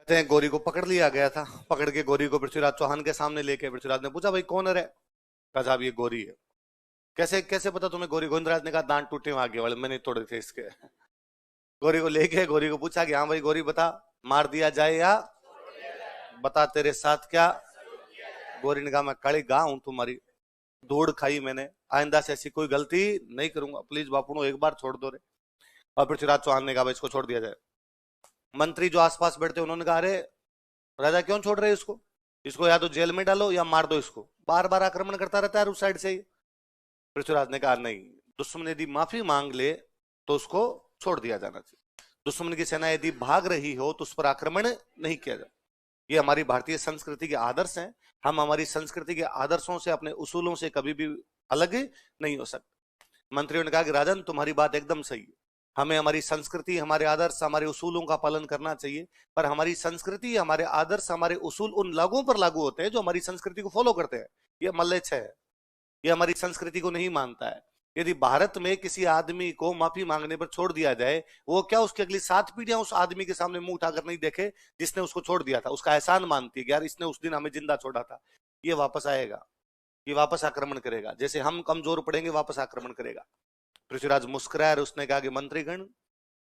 कहते हैं गोरी को पकड़ लिया गया था। पकड़ के गोरी को पृथ्वीराज चौहान के सामने लेके पृथ्वीराज ने पूछा, भाई कौन है रे? कहा साहब ये गोरी है। कैसे कैसे पता तुम्हें गोरी? गोविंदराज ने कहा दांत टूटे वहां आगे वाले, मैंने तोड़े थे इसके। गोरी को लेके गोरी को पूछा कि हाँ भाई गोरी बता, मार दिया जाए या बता तेरे साथ क्या? गोरी ने कहा मैं कड़ी गा हूं तुम्हारी, धूड़ खाई मैंने, आइंदा से ऐसी कोई गलती नहीं करूंगा, प्लीज बापू एक बार छोड़ दो रे। और पृथ्वीराज चौहान ने कहा भाई इसको छोड़ दिया जाए। मंत्री जो आसपास बैठे उन्होंने कहा अरे राजा क्यों छोड़ रहे इसको? इसको या तो जेल में डालो या मार दो इसको, बार बार आक्रमण करता रहता है उस साइड से ही। पृथ्वीराज ने कहा नहीं, दुश्मन यदि माफी मांग ले तो उसको छोड़ दिया जाना चाहिए। दुश्मन की सेना यदि भाग रही हो तो उस पर आक्रमण नहीं किया जाए। ये हमारी भारतीय संस्कृति के आदर्श हैं। हम हमारी संस्कृति के आदर्शों से, अपने उसूलों से कभी भी अलग नहीं हो सकते। मंत्रियों ने कहा कि राजन तुम्हारी बात एकदम सही है, हमें हमारी संस्कृति, हमारे आदर्श, हमारे उसूलों का पालन करना चाहिए। पर हमारी संस्कृति, हमारे आदर्श, हमारे उसूल उन लोगों पर लागू होते हैं जो हमारी संस्कृति को फॉलो करते हैं। ये मल्लेच्छ है, ये हमारी संस्कृति को नहीं मानता है। यदि भारत में किसी आदमी को माफी मांगने पर छोड़ दिया जाए, वो क्या उसकी अगली 7 पीढ़ियां उस आदमी के सामने मुंह उठाकर नहीं देखे जिसने उसको छोड़ दिया था, उसका एहसान मानती है कि यार इसने उस दिन हमें जिंदा छोड़ा था। ये वापस आएगा, ये वापस आक्रमण करेगा, जैसे हम कमजोर पड़ेंगे वापस आक्रमण करेगा। पृथ्वीराज मुस्कुराया और उसने कहा कि मंत्रीगण,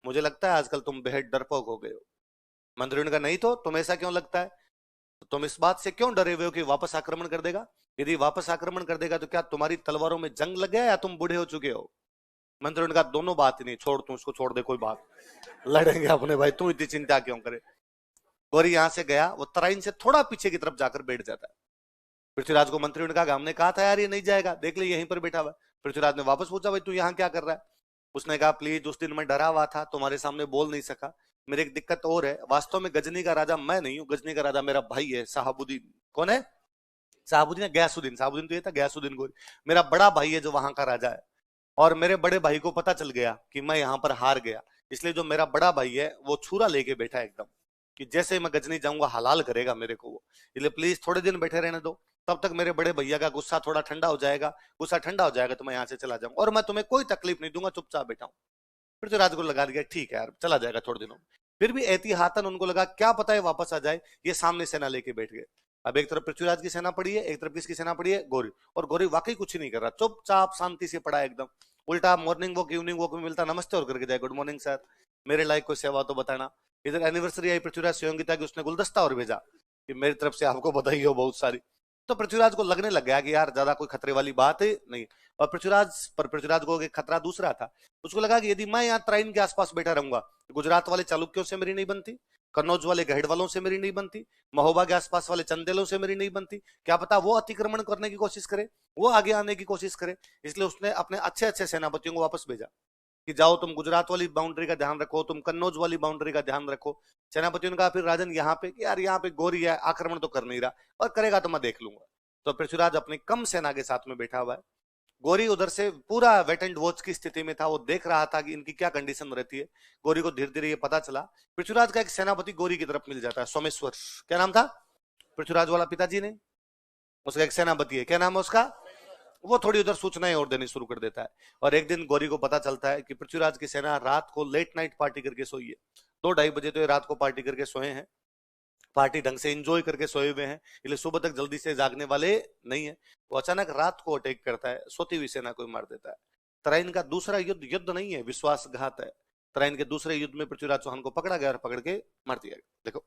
मुझे लगता है आजकल तुम बेहद डरपोक हो गए हो। मंत्रियों ने कहा नहीं तो तुम ऐसा क्यों लगता है? तो तुम इस बात से क्यों डरे हुए हो कि वापस आक्रमण कर देगा? यदि वापस आक्रमण कर देगा तो क्या तुम्हारी तलवारों में जंग लग गया या तुम बूढ़े हो चुके हो? मंत्रियों ने कहा दोनों बात ही नहीं, छोड़ तू उसको, छोड़ दे, कोई बात, लड़ेंगे अपने भाई, तू इतनी चिंता क्यों करे। गौरी यहां से गया, वो तराइन से थोड़ा पीछे की तरफ जाकर बैठ जाता है। पृथ्वीराज को मंत्रियों ने कहा हमने कहा था यार ये नहीं जाएगा, देख ले यहीं पर बैठा हुआ। पृथ्वीराज ने वापस पूछा भाई तू यहाँ क्या कर रहा है? उसने कहा प्लीज, उस दिन मैं डरा हुआ था, तुम्हारे सामने बोल नहीं सका। मेरी एक दिक्कत और है, वास्तव में गजनी का राजा मैं नहीं हूँ, गजनी का राजा मेरा भाई है साहबुद्दीन। कौन है? साहबुद्दीन, गयासुद्दीन। साहबुद्दीन तो ये था, गयासुद्दीन गोरी मेरा बड़ा भाई है जो वहां का राजा है। और मेरे बड़े भाई को पता चल गया कि मैं यहाँ पर हार गया, इसलिए जो मेरा बड़ा भाई है वो छुरा लेके बैठा है एकदम, कि जैसे मैं गजनी जाऊंगा हलाल करेगा मेरे को वो। इसलिए प्लीज थोड़े दिन बैठे रहने दो, तब तक मेरे बड़े भैया का गुस्सा थोड़ा ठंडा हो जाएगा। गुस्सा ठंडा हो जाएगा तो मैं यहाँ से चला जाऊंगा और मैं तुम्हें कोई तकलीफ नहीं दूंगा, चुपचाप बैठा हूँ। फिर तो राज को लगा दिया ठीक है यार चला जाएगा थोड़े दिनों में। फिर भी एहतियातन उनको लगा क्या पता है वापस आ जाए, ये सामने सेना लेके बैठ गए। अब एक तरफ पृथ्वीराज की सेना पड़ी है, एक तरफ किसकी सेना पड़ी है? गौरी। और गौरी वाकई कुछ नहीं कर रहा, चुपचाप शांति से पड़ा है एकदम। उल्टा मॉर्निंग वॉक, इवनिंग वॉक में मिलता नमस्ते और करके जाए, गुड मॉर्निंग सर, मेरे लायक कोई सेवा तो बताना। इधर एनिवर्सरी आई पृथ्वीराज संयोगिता की, उसने गुलदस्ता और भेजा कि मेरी तरफ से आपको बधाई हो बहुत सारी। तो पृथ्वीराज को लगने लग गया कि यार ज्यादा कोई खतरे वाली बात है नहीं। और पृथ्वीराज को एक खतरा दूसरा था। उसको लगा कि यदि मैं यहाँ तराइन के आसपास बैठा रहूंगा, गुजरात वाले चालुक्यों से मेरी नहीं बनती, कन्नौज वाले गहड़ वालों से मेरी नहीं बनती, महोबा के आसपास वाले चंदेलों से मेरी नहीं बनती, क्या पता वो अतिक्रमण करने की कोशिश करे, वो आगे आने की कोशिश करे। इसलिए उसने अपने अच्छे अच्छे सेनापतियों को वापस भेजा कि जाओ तुम गुजरात वाली बाउंड्री का ध्यान रखो, तुम कन्नौज वाली बाउंड्री का ध्यान रखो। सेनापतियों ने कहा फिर राजन यहाँ पे, यार यहाँ पे गोरी है, आक्रमण तो कर नहीं रहा, और करेगा तो मैं देख लूंगा। तो पृथ्वीराज अपनी कम सेना के साथ में बैठा हुआ है। गोरी उधर से पूरा वेट एंड वॉच की स्थिति में था, वो देख रहा था कि इनकी क्या कंडीशन रहती है। गोरी को धीरे धीरे ये पता चला। पृथ्वीराज का एक सेनापति गोरी की तरफ मिल जाता है, सोमेश्वर। क्या नाम था पृथ्वीराज वाला पिताजी ने? उसका एक सेनापति है, क्या नाम है उसका? वो थोड़ी उधर सूचनाएं और देनी शुरू कर देता है। और एक दिन गौरी को पता चलता है कि पृथ्वीराज की सेना रात को लेट नाइट पार्टी करके सोई है। 2-2:30 बजे तो ये रात को पार्टी करके सोए हैं, पार्टी ढंग से एंजॉय करके सोए हुए हैं, इसलिए सुबह तक जल्दी से जागने वाले नहीं है। वो अचानक रात को अटैक करता है, सोती हुई सेना को मार देता है। तराइन का दूसरा युद्ध युद्ध नहीं है, विश्वासघात है। तराइन के दूसरे युद्ध में पृथ्वीराज चौहान को पकड़ा गया और पकड़ के मार दिया गया। देखो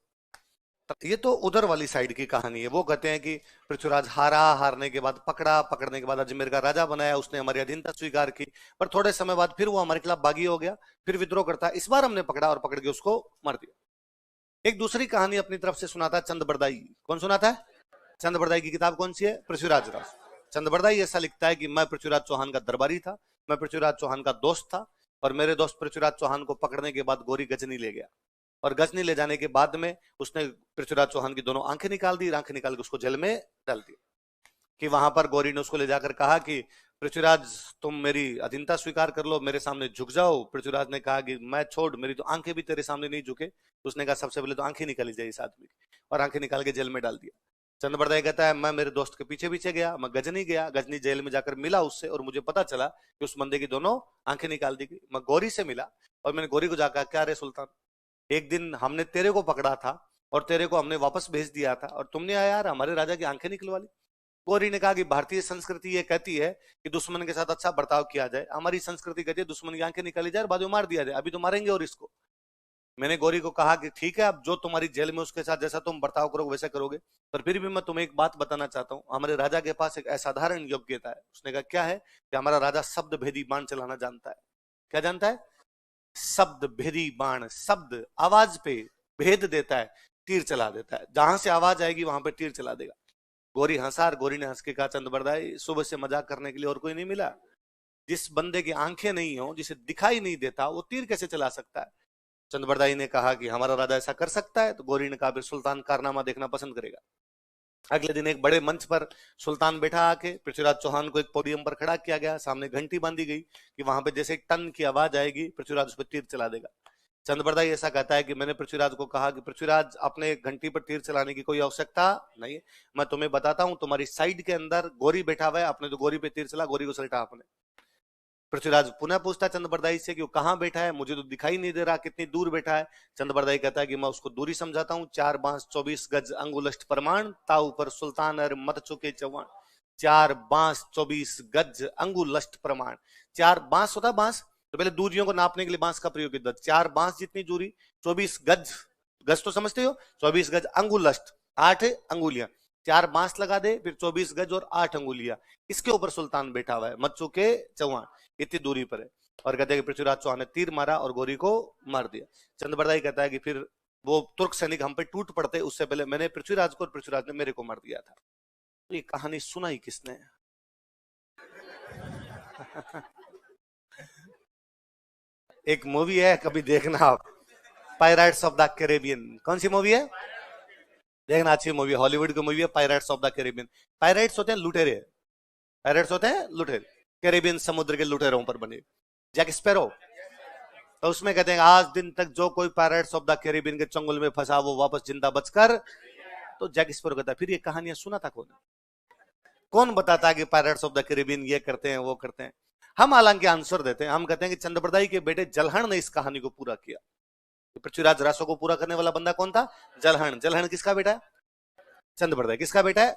ये तो उधर वाली साइड की कहानी है। वो कहते हैं कि पृथ्वीराज हारा, हारने के बाद पकड़ा, पकड़ने के बाद अजमेर का राजा बनाया, उसने हमारी अधीनता स्वीकार की, पर थोड़े समय बाद फिर वो हमारे खिलाफ बागी हो गया, फिर विद्रोह करता है। इस बार हमने पकड़ा और पकड़ के उसको मार दिया। एक दूसरी कहानी अपनी तरफ से सुनाता है चंद बरदाई। कौन सुनाता है? चंद बरदाई की किताब कौन सी है? पृथ्वीराज राज। चंद बरदाई ऐसा लिखता है कि मैं पृथ्वीराज चौहान का दरबारी था, मैं पृथ्वीराज चौहान का दोस्त था, और मेरे दोस्त पृथ्वीराज चौहान को पकड़ने के बाद गोरी गजनी ले गया, और गजनी ले जाने के बाद में उसने पृथ्वीराज चौहान की दोनों आंखें निकाल दी, आंखें निकाल के उसको जेल में डाल दिया। कि वहां पर गौरी ने उसको ले जाकर कहा कि पृथ्वीराज तुम मेरी अधीनता स्वीकार कर लो, मेरे सामने झुक जाओ। पृथ्वीराज ने कहा कि मैं छोड़, मेरी तो आंखें भी तेरे सामने नहीं झुके। तो उसने कहा सबसे पहले तो आंखें निकाली जाए इस आदमी की, और आंखें निकाल के जेल में डाल दिया। चंद्रबरदाई कहता है मैं मेरे दोस्त के पीछे पीछे गया, मैं गजनी गया, गजनी जेल में जाकर मिला उससे, और मुझे पता चला कि उस बंदे की दोनों आंखें निकाल दी गई। मैं गौरी से मिला और मैंने गौरी को जाकर क्या रे सुल्तान, एक दिन हमने तेरे को पकड़ा था, और तेरे को हमने वापस भेज दिया था और तुमने यार हमारे राजा की आंखें निकलवा ली। गौरी ने कहा कि भारतीय संस्कृति ये कहती है कि दुश्मन के साथ अच्छा बर्ताव किया जाए, हमारी संस्कृति कहती है दुश्मन की आंखें निकाली जाए और बाद में मार दिया जाए, अभी तो मारेंगे और इसको। मैंने गौरी को कहा कि ठीक है, अब जो तुम्हारी जेल में उसके साथ जैसा तुम बर्ताव करोगे वैसा करोगे, पर फिर भी मैं तुम्हें एक बात बताना चाहता हूँ, हमारे राजा के पास एक असाधारण योग्यता है। उसने कहा क्या है? कि हमारा राजा शब्द भेदी बाण चलाना जानता है। क्या जानता है? शब्द भेदी बाण, शब्द आवाज पे भेद देता है, तीर चला देता है, जहां से आवाज आएगी वहां पे तीर चला देगा। गौरी हंसा और गौरी ने हंस के कहा चंद्रबरदाई सुबह से मजाक करने के लिए और कोई नहीं मिला? जिस बंदे की आंखें नहीं हो, जिसे दिखाई नहीं देता, वो तीर कैसे चला सकता है? चंद्रबरदाई ने कहा कि हमारा राजा ऐसा कर सकता है। तो गौरी ने कहा फिर सुल्तान कारनामा देखना पसंद करेगा। अगले दिन एक बड़े मंच पर सुल्तान बैठा आके, पृथ्वीराज चौहान को एक पोडियम पर खड़ा किया गया, सामने घंटी बांधी गई कि वहां पे जैसे टन की आवाज आएगी पृथ्वीराज उस पर तीर चला देगा। चंद्रबरदाई ऐसा कहता है कि मैंने पृथ्वीराज को कहा कि पृथ्वीराज अपने घंटी पर तीर चलाने की कोई आवश्यकता नहीं है, मैं तुम्हें बताता हूं, तुम्हारी साइड के अंदर गौरी बैठा हुआ है, अपने तो गौरी पे तीर चला, गौरी को सलटा आपने। पृथ्वीराज पुनः पूछता है चंद्रबरदाई से कि वो कहाँ बैठा है, मुझे तो दिखाई नहीं दे रहा, कितनी दूर बैठा है? चंद्रबरदाई कहता है कि मैं उसको दूरी समझाता हूँ, 4 बांस 24 गज अंगुलष्ट प्रमाण, ताऊ पर सुल्तान अर मत चुके चौहान। 4 बांस 24 गज अंगुलष्ट प्रमाण। 4 बांस होता है बांस, तो पहले दूरियों को नापने के लिए बांस का प्रयोग किया। 4 बांस जितनी दूरी, 24 गज, गज तो समझते हो, 24 गज अंगुलष्ट, 8 अंगुलियां, 4 बांस लगा दे, फिर 24 गज और 8 अंगुलियां, इसके ऊपर सुल्तान बैठा हुआ है, मत चुके चौहान, इतनी दूरी पर है। और कहते हैं कि पृथ्वीराज चौहान ने तीर मारा और गौरी को मार दिया। चंद्रबरदाई कहता है कि फिर वो तुर्क सैनिक हम पे टूट पड़ते, उससे पहले मैंने पृथ्वीराज को और पृथ्वीराज ने मेरे को मार दिया था। तो ये कहानी सुनाई किसने? एक मूवी है, कभी देखना आप, पायरेट्स ऑफ द कैरेबियन। कौन सी मूवी है? देखना, अच्छी मूवी, हॉलीवुड की मूवी है, pirates of the Caribbean. Pirates होते हैं लुटेरे, पायरेट्स होते हैं लुटेरे, कैरेबियन समुद्र के लुटेरों पर बने। जैक स्पैरो, तो उसमें कहते हैं आज दिन तक जो कोई पायरेट्स ऑफ द कैरेबियन के चंगुल में फंसा वो वापस जिंदा बचकर। तो जैक स्पैरो कहता है फिर ये कहानियां सुना था कौन? कौन बताता है कि पायरेट्स ऑफ द कैरेबियन ये करते हैं वो करते हैं? हम हालांकि आंसर देते हैं, हम कहते हैं कि चंद्रबरदाई के बेटे जलहण ने इस कहानी को पूरा किया। पृथ्वीराज रासो को पूरा करने वाला बंदा कौन था? जलहण। जलहण किसका बेटा है? चंद्रबरदाई। किसका बेटा है?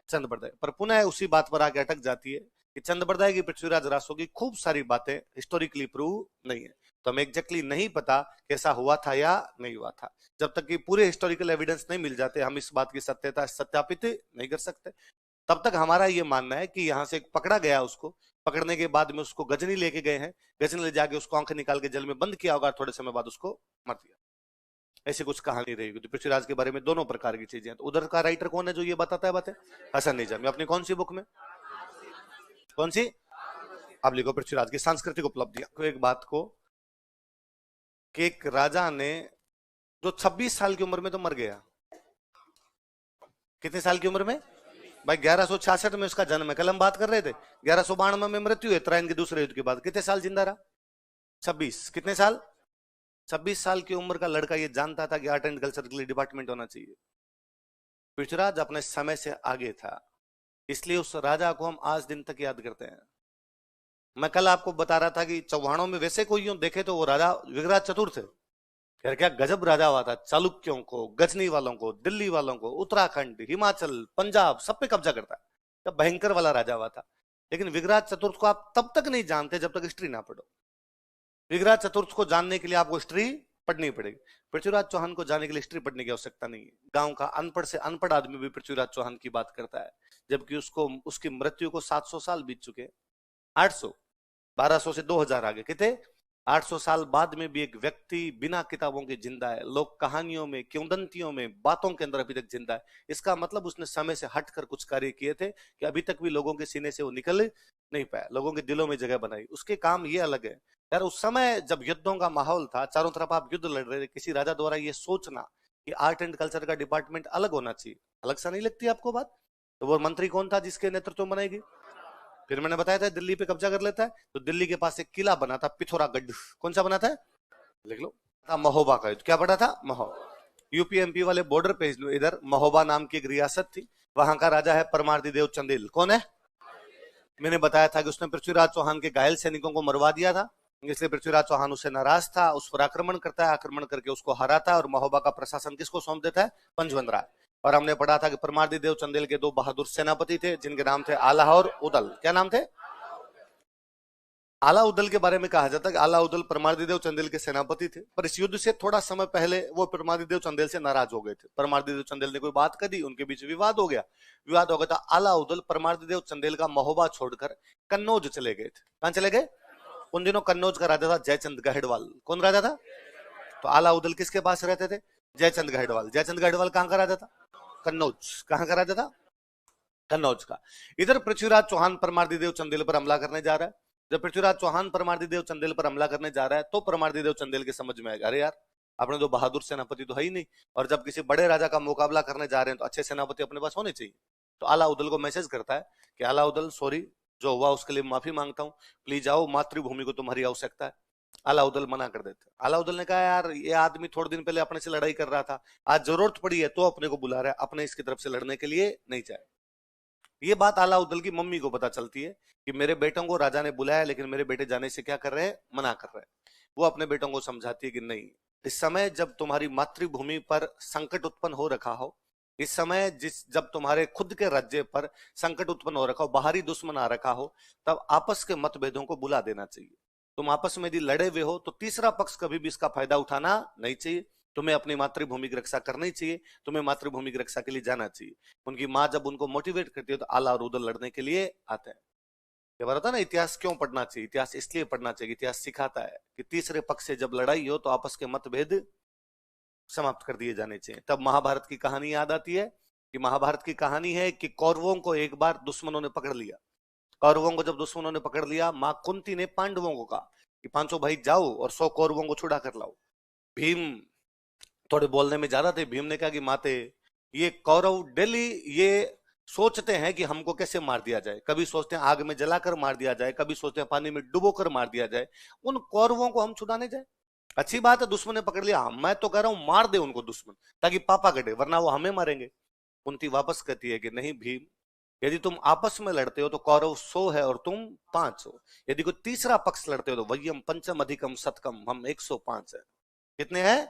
चंद्रबरदाई। पर पुनः उसी बात पर आके अटक जाती है कि चंद्रबरदाई की पृथ्वीराज रासो की खूब सारी बातें हिस्टोरिकली प्रूव नहीं है, तो हमें एग्जैक्टली नहीं पता कैसा हुआ था या नहीं हुआ था। जब तक कि पूरे हिस्टोरिकल एविडेंस नहीं मिल जाते हम इस बात की सत्यता सत्यापित नहीं कर सकते। तब तक हमारा ये मानना है कि यहाँ से पकड़ा गया, उसको पकड़ने के बाद में उसको गजनी लेके गए हैं, गजनी ले जाके उसको आंखें निकाल के जल में बंद किया होगा, थोड़े समय बाद उसको मार दिया, ऐसी कुछ कहानी रहेगी। तो पृथ्वीराज के बारे में दोनों प्रकार की चीजें हैं। तो उधर का राइटर कौन है जो ये बताता है बातें? हसन निजामी। अपनी कौन सी बुक में? कौन सी? अब लिखो पृथ्वीराज की सांस्कृतिक उपलब्धियां। तो एक बात को कि एक राजा ने जो 26 साल की उम्र में तो मर गया। कितने साल की उम्र में भाई? 1166 में उसका जन्म है, कल हम बात कर रहे थे। 1192 में मृत्यु है त्राइन के दूसरे युद्ध के बाद। कितने साल जिंदा रहा? 26। कितने साल? 26 साल की उम्र का लड़का ये जानता था कि आर्ट एंड कल्चर के लिए डिपार्टमेंट होना चाहिए। पृथ्वीराज अपने समय से आगे था, इसलिए उस राजा को हम आज दिन तक याद करते हैं। मैं कल आपको बता रहा था कि चौहानों में वैसे कोई यूं देखे तो वो राजा विग्रह चतुर थे। यार क्या गजब राजा हुआ था, चालुक्यों को, गजनी वालों को, दिल्ली वालों को, उत्तराखंड, हिमाचल, पंजाब, सब पे कब्जा करता है। तब भयंकर वाला राजा हुआ था। लेकिन विग्रह चतुर्थ को आप तब तक नहीं जानते जब तक हिस्ट्री ना पढ़ो। विग्रह चतुर्थ को जानने के लिए आपको हिस्ट्री पढ़नी पड़ेगी। पृथ्वीराज चौहान को जानने के लिए हिस्ट्री पढ़ने की आवश्यकता नहीं है। गांव का अनपढ़ से अनपढ़ आदमी भी पृथ्वीराज चौहान की बात करता है, जबकि उसको उसकी मृत्यु को 700 साल बीत चुके, 800, 1200 से 2000 आगे, कितने 800 साल बाद में भी एक व्यक्ति बिना किताबों के जिंदा है। लोग कहानियों में, किंवदंतियों में, बातों के अंदर अभी तक जिंदा है। इसका मतलब उसने समय से हटकर कुछ कार्य किए थे कि अभी तक भी लोगों के सीने से वो निकल नहीं पाया, लोगों के दिलों में जगह बनाई। उसके काम ये अलग है यार। उस समय जब युद्धों का माहौल था, चारों तरफ आप युद्ध लड़ रहे थे, किसी राजा द्वारा ये सोचना कि आर्ट एंड कल्चर का डिपार्टमेंट अलग होना चाहिए, अलग सा नहीं लगती आपको बात? तो वो मंत्री कौन था जिसके नेतृत्व में बनाएगी? फिर मैंने बताया था दिल्ली पे कब्जा कर लेता है, तो दिल्ली के पास एक किला बना था पिथौरागढ़। कौन सा बना था? लिख लो, था महोबा का युद्ध। क्या पड़ा था? महोबा। यूपी एमपी वाले बॉर्डर पे इधर महोबा नाम की एक रियासत थी, वहां का राजा है परमार्दी देव चंदेल। कौन है? मैंने बताया था कि उसने पृथ्वीराज चौहान के घायल सैनिकों को मरवा दिया था। इसलिए पृथ्वीराज चौहान उससे नाराज था, उस पर आक्रमण करता है, आक्रमण करके उसको हराता है और महोबा का प्रशासन किसको सौंप देता है? पंचवंत राय। और हमने पढ़ा था कि परमार्दी देव चंदेल के दो बहादुर सेनापति थे जिनके नाम थे आला और उदल। क्या नाम थे? आला उदल के बारे में कहा जाता है कि आला उदल परमार्दी चंदेल के सेनापति थे, पर इस युद्ध से थोड़ा समय पहले वो परमार्दी चंदेल से नाराज हो गए थे। परमार्दी चंदेल ने कोई बात कर दी, उनके बीच विवाद हो गया। विवाद हो गया तो आला उदल परमार्दी चंदेल का महोबा छोड़कर कन्नौज चले गए थे। कहां चले गए? उन दिनों कन्नौज का राजा था जयचंद गहडवाल। कौन राजा था? तो आला उदल किसके पास रहते थे? जयचंद गहडवाल। जयचंद गहडवाल कहां का राजा था? कन्नौज। कहां का राजा था? कन्नौज का। इधर पृथ्वीराज चौहान परमार्दी चंदेल पर हमला करने जा रहा है। जब पृथ्वीराज चौहान परमार्दी चंदेल पर हमला करने जा रहा है तो परमार्दी चंदेल के समझ में आएगा, अरे यार अपने तो बहादुर सेनापति तो है ही नहीं, और जब किसी बड़े राजा का मुकाबला करने जा रहे हैं तो अच्छे सेनापति अपने पास होने चाहिए। तो आला उदल को मैसेज करता है कि आला उदल सॉरी, जो हुआ उसके लिए माफी मांगता हूं, प्लीज आओ, मातृभूमि को तुम्हारी आवश्यकता है। आला उदल मना कर देते। आला उदल ने कहा यार ये आदमी थोड़े दिन पहले अपने से लड़ाई कर रहा था, आज जरूरत पड़ी है तो अपने को बुला रहा है, अपने इसकी तरफ से लड़ने के लिए नहीं चाहे। ये बात आला उदल की मम्मी को पता चलती है कि मेरे बेटों को राजा ने बुलाया लेकिन मेरे बेटे जाने से क्या कर रहे हैं? मना कर रहे हैं। वो अपने बेटों को समझाती है कि नहीं, इस समय जब तुम्हारी मातृभूमि पर संकट उत्पन्न हो रखा हो, इस समय जब तुम्हारे खुद के राज्य पर संकट उत्पन्न हो रखा हो, बाहरी दुश्मन आ रखा हो, तब आपस के मतभेदों को बुला देना चाहिए। तुम आपस में यदि लड़े हुए हो तो तीसरा पक्ष कभी भी इसका फायदा उठाना नहीं चाहिए। तुम्हें अपनी मातृभूमि की रक्षा करनी चाहिए, तुम्हें मातृभूमि की रक्षा के लिए जाना चाहिए। उनकी माँ जब उनको मोटिवेट करती है तो आला और उदल लड़ने के लिए आते हैं। ये बात होता है ना, इतिहास क्यों पढ़ना चाहिए? इतिहास इसलिए पढ़ना चाहिए, इतिहास सिखाता है कि तीसरे पक्ष से जब लड़ाई हो तो आपस के मतभेद समाप्त कर दिए जाने चाहिए। तब महाभारत की कहानी याद आती है कि महाभारत की कहानी है कि कौरवों को एक बार दुश्मनों ने पकड़ लिया। कौरवों को जब दुश्मनों ने पकड़ लिया, मां कुंती ने पांडवों को कहा कि पांचों भाई जाओ और 100 कौरवों को छुड़ा कर लाओ। भीम थोड़े बोलने में ज्यादा थे। भीम ने कहा कि माते, ये कौरव डेली ये सोचते हैं कि हमको कैसे मार दिया जाए, कभी सोचते हैं आग में जलाकर मार दिया जाए, कभी सोचते हैं पानी में डुबोकर मार दिया जाए, उन कौरवों को हम छुड़ाने जाए? अच्छी बात है, दुश्मन ने पकड़ लिया, मैं तो कह रहा हूं मार दे उनको दुश्मन, ताकि पापा कटे, वरना वो हमें मारेंगे। कुंती वापस कहती है कि नहीं भीम, यदि तुम आपस में लड़ते हो तो कौरव 100 है और तुम 5 हो। यदि कोई तीसरा पक्ष लड़ते हो तो वयम पंचम अधिकम शतकम, हम 105 है। कितने हैं?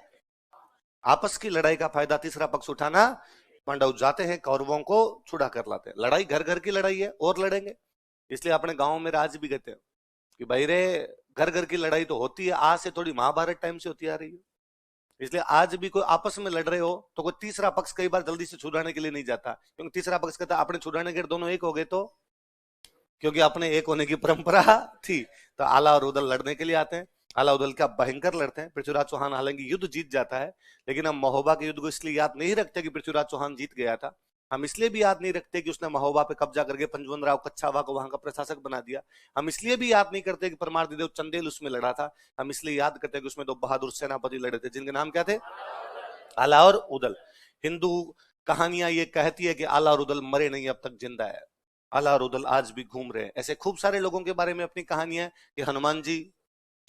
आपस की लड़ाई का फायदा तीसरा पक्ष उठाना। पांडव जाते हैं, कौरवों को छुड़ा कर लाते हैं। लड़ाई घर घर की लड़ाई है और लड़ेंगे। इसलिए अपने गांव में आज भी कहते हैं कि भाई रे, घर घर की लड़ाई तो होती है, आज से थोड़ी महाभारत टाइम से होती आ रही है। इसलिए आज भी कोई आपस में लड़ रहे हो तो कोई तीसरा पक्ष कई बार जल्दी से छुड़ाने के लिए नहीं जाता, क्योंकि तीसरा पक्ष कहता अपने छुड़ाने के दोनों एक हो गए तो, क्योंकि अपने एक होने की परंपरा थी। तो आला और उदल लड़ने के लिए आते हैं। आला उदल क्या भयंकर लड़ते हैं। पृथ्वीराज चौहान हालांकि युद्ध जीत जाता है, लेकिन हम महोबा के युद्ध को इसलिए याद नहीं रखते कि पृथ्वीराज चौहान जीत गया था। हम इसलिए भी याद नहीं रखते कि उसने महोबा पे कब्जा करके पंचवंत राव कच्छावा को वहां का प्रशासक बना दिया। हम इसलिए भी याद नहीं करते कि परमार्दी चंदेल उसमें लड़ा था। हम इसलिए याद करते कि उसमें दो बहादुर सेनापति लड़े थे जिनके नाम क्या थे? आला और उदल। हिंदू कहानियां ये कहती है कि आला और उदल मरे नहीं, अब तक जिंदा है। आला और उदल आज भी घूम रहे हैं। ऐसे खूब सारे लोगों के बारे में अपनी कहानियां कि हनुमान जी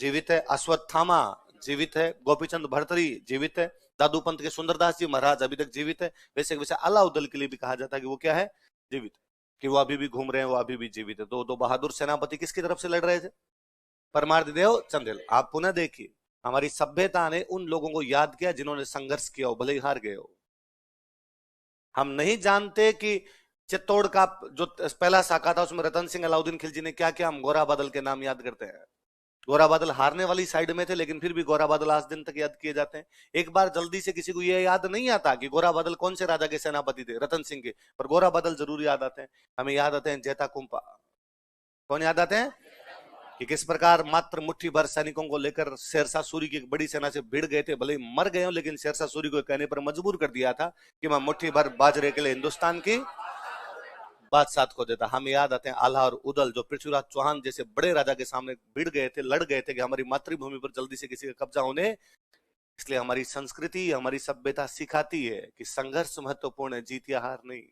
जीवित है, अश्वत्थामा जीवित है, गोपीचंद भर्तरी जीवित है, दादू पंत के सुंदरदास जी महाराज अभी तक जीवित है। वैसे वैसे आला उदल के लिए भी कहा जाता है कि वो क्या है? जीवित, कि वो अभी भी घूम रहे हैं, वो अभी भी जीवित है। तो दो बहादुर सेनापति किसकी तरफ से लड़ रहे थे? परमार्दिदेव चंदेल। आप पुनः देखिए, हमारी सभ्यता ने उन लोगों को याद किया जिन्होंने संघर्ष किया हो, भले ही हार गए हो। हम नहीं जानते कि चित्तौड़ का जो पहला साका था उसमें रतन सिंह अलाउद्दीन खिलजी ने क्या किया, हम गोरा बादल के नाम याद करते हैं। गोरा बादल हारने वाली साइड में थे, लेकिन फिर भी गोरा बादल आज दिन तक याद किए जाते हैं। एक बार जल्दी से किसी को यह याद नहीं आता कि गोरा बादल कौन से राजा के सेनापति थे, रतन सिंह के, पर गोरा बादल जरूर याद आते हैं। हमें याद आते हैं जैता कुंपा। कौन याद आते हैं? कि किस प्रकार मात्र मुट्ठी भर सैनिकों को लेकर शेरशाह सूरी की एक बड़ी सेना से भिड़ गए थे। भले ही मर गए हो, लेकिन शेरशाह सूरी को कहने पर मजबूर कर दिया था कि मैं मुट्ठी भर बाजरे के लिए हिंदुस्तान की बादशाह को देता। हमें याद आते हैं आल्हा और उदल, जो पृथ्वीराज चौहान जैसे बड़े राजा के सामने भिड़ गए थे, लड़ गए थे कि हमारी मातृभूमि पर जल्दी से किसी का कब्जा होने। इसलिए हमारी संस्कृति, हमारी सभ्यता सिखाती है कि संघर्ष महत्वपूर्ण है, जीत या हार नहीं।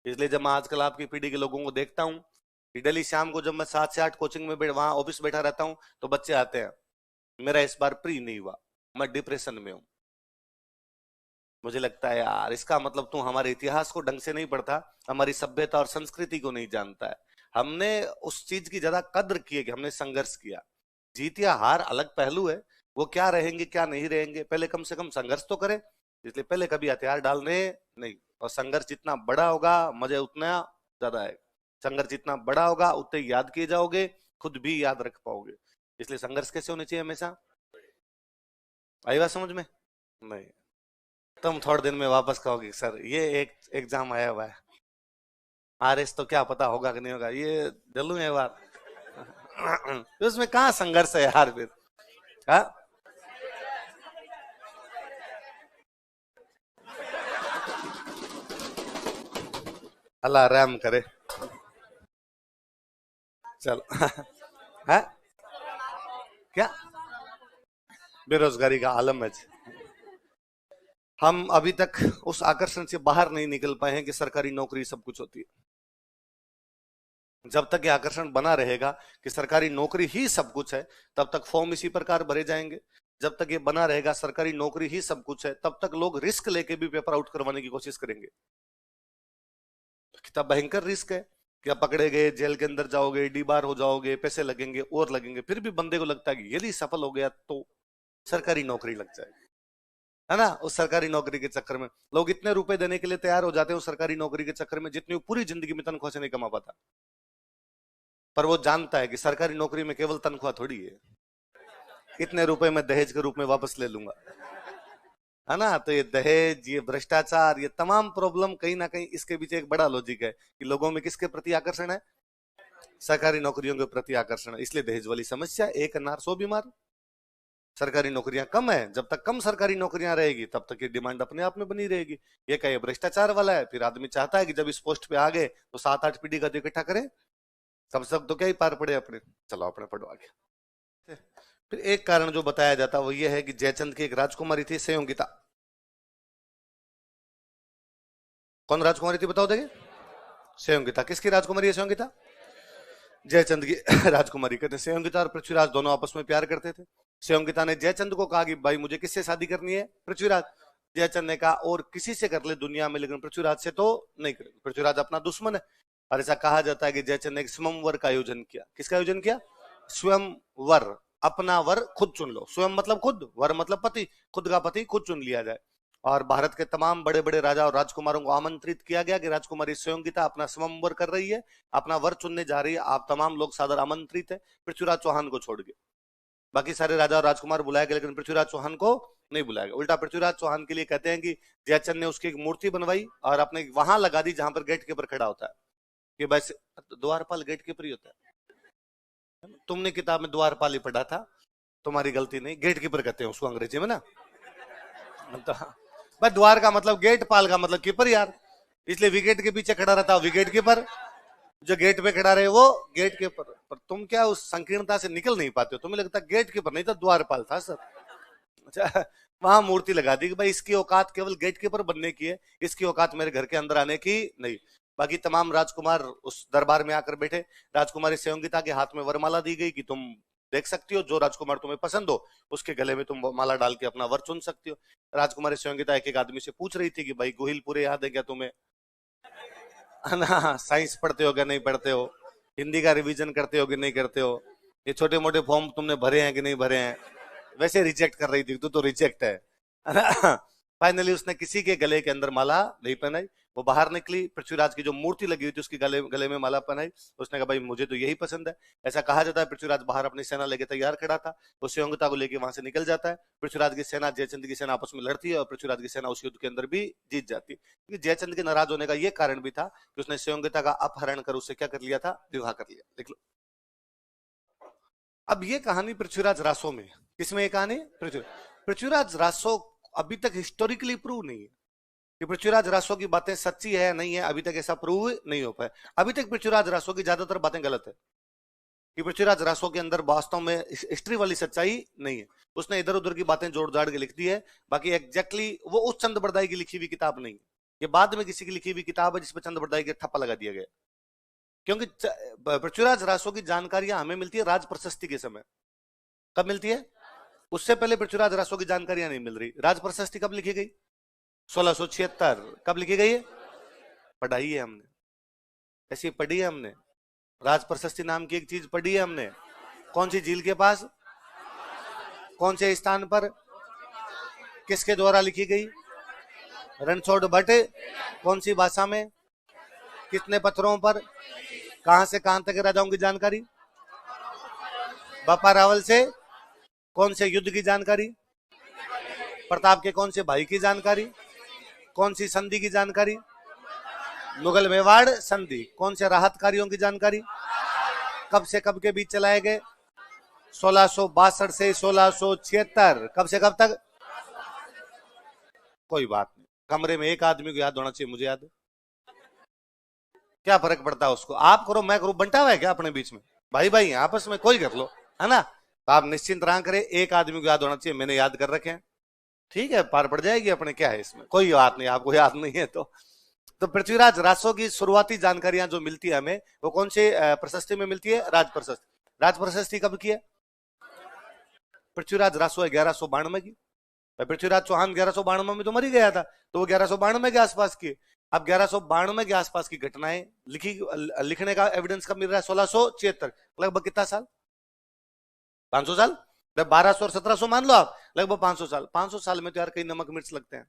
इसलिए जब मैं आजकल आपकी पीढ़ी के लोगों को देखता हूं कि डेली शाम को जब मैं 7 से 8 कोचिंग में वहां ऑफिस बैठा रहता हूं तो बच्चे आते हैं, मेरा इस बार प्री नहीं हुआ, मैं डिप्रेशन में हूं। मुझे लगता है यार इसका मतलब तू हमारे इतिहास को ढंग से नहीं पढ़ता, हमारी सभ्यता और संस्कृति को नहीं जानता है। हमने उस चीज की ज्यादा कद्र की है कि हमने संघर्ष किया। जीत या हार अलग पहलू है, वो क्या रहेंगे क्या नहीं रहेंगे, पहले कम से कम संघर्ष तो करें। इसलिए पहले कभी हथियार डालने नहीं। और संघर्ष जितना बड़ा होगा मजे उतना ज्यादा है। संघर्ष जितना बड़ा होगा उतने याद किए जाओगे, खुद भी याद रख पाओगे। इसलिए संघर्ष कैसे होने चाहिए हमेशा। आई बात समझ में? नहीं, तुम थोड़े दिन में वापस कहोगे सर ये एक एग्जाम आया हुआ है, आरएस तो क्या पता होगा कि नहीं होगा, ये जल्लू है बात। तो उसमें कहाँ संघर्ष है यार फिर। हाँ, अल्लाह रहम करे। चलो। है क्या, बेरोजगारी का आलम है। हम अभी तक उस आकर्षण से बाहर नहीं निकल पाए हैं कि सरकारी नौकरी सब कुछ होती है। जब तक ये आकर्षण बना रहेगा कि सरकारी नौकरी ही सब कुछ है, तब तक फॉर्म इसी प्रकार भरे जाएंगे। जब तक ये बना रहेगा सरकारी नौकरी ही सब कुछ है, तब तक लोग रिस्क लेके भी पेपर आउट करवाने की कोशिश करेंगे। कितना भयंकर रिस्क है कि आप पकड़े गए, जेल के अंदर जाओगे, डीबार हो जाओगे, पैसे लगेंगे और लगेंगे, फिर भी बंदे को लगता है कि यदि सफल हो गया तो सरकारी नौकरी लग जाएगी, है ना। उस सरकारी नौकरी के चक्कर में लोग इतने रुपए देने के लिए तैयार हो जाते हैं उस सरकारी नौकरी के चक्कर में, जितनी वो पूरी जिंदगी में तनख्वाह से नहीं कमा पाता। पर वो जानता है कि सरकारी नौकरी में केवल तनख्वाह थोड़ी है, इतने रुपए मैं दहेज के रूप में वापस ले लूंगा, है ना। तो ये दहेज, ये भ्रष्टाचार, ये तमाम प्रॉब्लम कहीं ना कहीं इसके पीछे एक बड़ा लॉजिक है कि लोगों में किसके प्रति आकर्षण है, सरकारी नौकरियों के प्रति आकर्षण है। इसलिए दहेज वाली समस्या, एक अनार 100 बीमार। सरकारी नौकरियां कम है, जब तक कम सरकारी नौकरियां रहेगी तब तक ये डिमांड अपने आप में बनी रहेगी। ये क्या, ये भ्रष्टाचार वाला है। फिर आदमी चाहता है कि जब इस पोस्ट पे आ गए तो 7-8 पीढ़ी का तो इकट्ठा करें, कम से कम तो क्या ही पार पड़े अपने। चलो अपने पढ़ो आगे। फिर एक कारण जो बताया जाता वो ये है कि जयचंद की एक राजकुमारी थी संयोगिता। कौन राजकुमारी थी बताओ देखिए। संयोगिता। किसकी राजकुमारी है संयोगिता? जयचंद की राजकुमारी। कहते संयोगिता और पृथ्वीराज दोनों आपस में प्यार करते थे। संयोगिता ने जयचंद को कहा कि भाई मुझे किससे शादी करनी है? पृथ्वीराज। जयचंद ने कहा और किसी से कर ले दुनिया में, लेकिन पृथ्वीराज से तो नहीं करे, पृथ्वीराज अपना दुश्मन है। और ऐसा कहा जाता है कि जयचंद ने एक स्वयंवर का आयोजन किया। किसका आयोजन किया? स्वयंवर। अपना वर खुद चुन लो। स्वयं मतलब खुद, वर मतलब पति, खुद का पति खुद चुन लिया जाए। और भारत के तमाम बड़े बड़े राजा और राजकुमारों को आमंत्रित किया गया कि राजकुमारी संयोगिता अपना स्वयंवर कर रही है, अपना वर चुनने जा रही है, आप तमाम लोग सादर आमंत्रित है, पृथ्वीराज चौहान को छोड़ के। बाकी सारे राजा और राजकुमार बुलाए गए, लेकिन पृथ्वीराज चौहान को नहीं बुलाया गया। उल्टा पृथ्वीराज चौहान के लिए कहते हैं कि जयचंद ने उसकी एक मूर्ति बनवाई और अपने वहां लगा दी जहां पर गेट कीपर खड़ा होता है, कि बस द्वारपाल गेट कीपर ही होता है। तुमने किताब में द्वारपाल ही पढ़ा था, तुम्हारी गलती नहीं, गेट कीपर कहते हैं उसको अंग्रेजी में ना। तो भाई द्वार का मतलब गेट, पाल का मतलब कीपर यार, इसलिए विकेट के पीछे खड़ा रहता विकेट कीपर, जो गेट पे खड़ा रहे वो गेट कीपर। पर तुम क्या उस संकीर्णता से निकल नहीं पाते हो, तुम्हें लगता गेट कीपर नहीं था, द्वारपाल था सर। अच्छा, वहां मूर्ति लगा दी कि भाई इसकी औकात केवल गेट कीपर बनने की है, इसकी औकात मेरे घर के अंदर आने की नहीं। बाकी तमाम राजकुमार उस दरबार में आकर बैठे। राजकुमारी संयोगिता के हाथ में वरमाला दी गई कि तुम देख सकती हो, जो राजकुमार तुम्हें पसंद हो उसके गले में तुम माला डाल के अपना वर चुन सकती हो। राजकुमारी संयोगिता एक एक आदमी से पूछ रही थी कि भाई गोहिल पूरे याद है क्या तुम्हें, है ना, साइंस पढ़ते हो क्या नहीं पढ़ते हो, हिंदी का रिवीजन करते हो कि नहीं करते हो, ये छोटे मोटे फॉर्म तुमने भरे हैं कि नहीं भरे हैं। वैसे रिजेक्ट कर रही थी, तू तो रिजेक्ट है। फाइनली उसने किसी के गले के अंदर माला नहीं पहनाई। वो बाहर निकली, पृथ्वीराज की जो मूर्ति लगी हुई थी उसकी गले गले में माला पहनाई। उसने कहा भाई मुझे तो यही पसंद है। ऐसा कहा जाता है पृथ्वीराज बाहर अपनी सेना लेके तैयार खड़ा था, वो संयोगिता को लेके वहां से निकल जाता है। पृथ्वीराज की सेना जयचंद की सेना आपस में लड़ती है और पृथ्वीराज की सेना उस युद्ध के अंदर भी जीत जाती है। जयचंद के नाराज होने का यह कारण भी था कि उसने संयोगिता का अपहरण कर उससे क्या कर लिया था, विवाह कर लिया। देख लो, अब ये कहानी पृथ्वीराज रासो में। किसमें ये कहानी? पृथ्वीराज रासो अभी तक हिस्टोरिकली प्रूव नहीं है कि पृथ्वीराज रासो की बातें सच्ची है नहीं है, अभी तक ऐसा प्रूव नहीं हो पाया। अभी तक पृथ्वीराज रासो की ज्यादातर बातें गलत है, कि पृथ्वीराज रासो के अंदर वास्तव में हिस्ट्री वाली सच्चाई नहीं है। उसने इधर उधर की बातें जोड़ जाड़ के लिख दी है, बाकी एग्जैक्टली वो उस चंद बरदाई की लिखी हुई किताब नहीं है। ये बाद में किसी की लिखी हुई किताब है जिसपे चंद बरदाई के ठप्पा लगा दिया गया। क्योंकि पृथ्वीराज रासो की जानकारियां हमें मिलती है राज प्रशस्ति के समय। कब मिलती है? उससे पहले पृथ्वीराज रासो की जानकारियां नहीं मिल रही। राज प्रशस्ति कब लिखी गई? 1676। कब लिखी गई है? पढ़ाई है हमने, ऐसी पढ़ी है हमने। राज प्रशस्ति नाम की एक चीज पढ़ी है हमने। कौन सी? झील के पास कौन से स्थान पर, किसके द्वारा लिखी गई, रणछोड़ भट्ट, कौन सी भाषा में, कितने पत्थरों पर, कहां से कहां तक राजाओं की जानकारी, बापा रावल से कौन से युद्ध की जानकारी, प्रताप के कौन से भाई की जानकारी, कौन सी संधि की जानकारी, मुगल मेवाड़ संधि, कौन से राहत कार्यों की जानकारी, कब से कब के बीच चलाए गए, 1662 से 1676, कब से कब तक, कोई बात नहीं, कमरे में एक आदमी को याद होना चाहिए, मुझे याद है, क्या फर्क पड़ता है उसको, आप करो मैं करूं, बंटा हुआ है क्या अपने बीच में, भाई भाई आपस में कोई कर लो, है ना, तो आप निश्चिंत रहा करें, एक आदमी को याद होना चाहिए, मैंने याद कर रखे हैं, ठीक है, पार पड़ जाएगी अपने, क्या है इसमें, कोई बात नहीं, आपको याद नहीं है तो पृथ्वीराज रासो की शुरुआती जानकारियां जो मिलती है हमें, वो कौन से प्रशस्ति में मिलती है, राज प्रशस्ति, राज प्रशस्ति कब की है, पृथ्वीराज रासो है 1192 की, पृथ्वीराज चौहान 1192 में तो मर ही गया था, तो वो 1192 के आसपास की, अब 1192 के आसपास की घटनाएं लिखने का एविडेंस कब मिल रहा है, 1676, लगभग कितना साल, 500 साल, 1200 और 1700 मान लो आप, लगभग 500 साल, 500 साल में तो यार कई नमक मिर्च लगते हैं,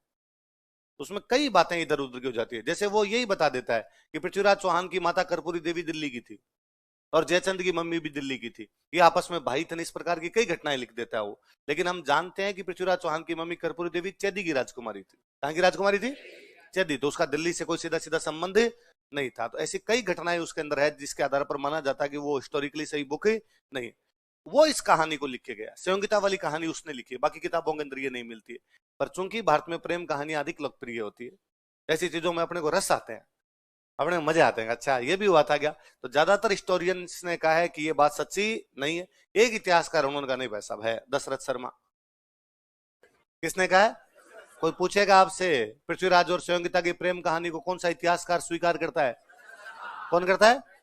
उसमें कई बातें इधर उधर की हो जाती है, जैसे वो यही बता देता है कि पृथ्वीराज चौहान की माता कर्पूरी देवी दिल्ली की थी और जयचंद की मम्मी भी दिल्ली की थी, ये आपस में भाई थे, इस प्रकार की कई घटनाएं लिख देता है वो, लेकिन हम जानते हैं कि पृथ्वीराज चौहान की मम्मी कर्पूरी देवी चेदी की राजकुमारी थी, कहां की राजकुमारी थी, चेदी, तो उसका दिल्ली से कोई सीधा सीधा संबंध नहीं था, तो ऐसी कई घटनाएं उसके अंदर है जिसके आधार पर माना जाता है कि वो हिस्टोरिकली सही बुक नहीं, वो इस कहानी को लिख के गया, संयोगिता वाली कहानी उसने लिखी है, बाकी किताबों के अंदर ये नहीं मिलती है, पर चूंकि भारत में प्रेम कहानी अधिक लोकप्रिय होती है, ऐसी चीजों में अपने को रस आते हैं, अपने को मजे आते हैं, अच्छा ये भी हुआ था क्या, तो ज्यादातर हिस्टोरियंस ने कहा है कि ये बात सच्ची नहीं है, एक इतिहासकार उन्होंने कहा नहीं भाई साहब है, दशरथ शर्मा, किसने कहा है, कोई पूछेगा आपसे पृथ्वीराज और संयोगिता की प्रेम कहानी को कौन सा इतिहासकार स्वीकार करता है, कौन करता है,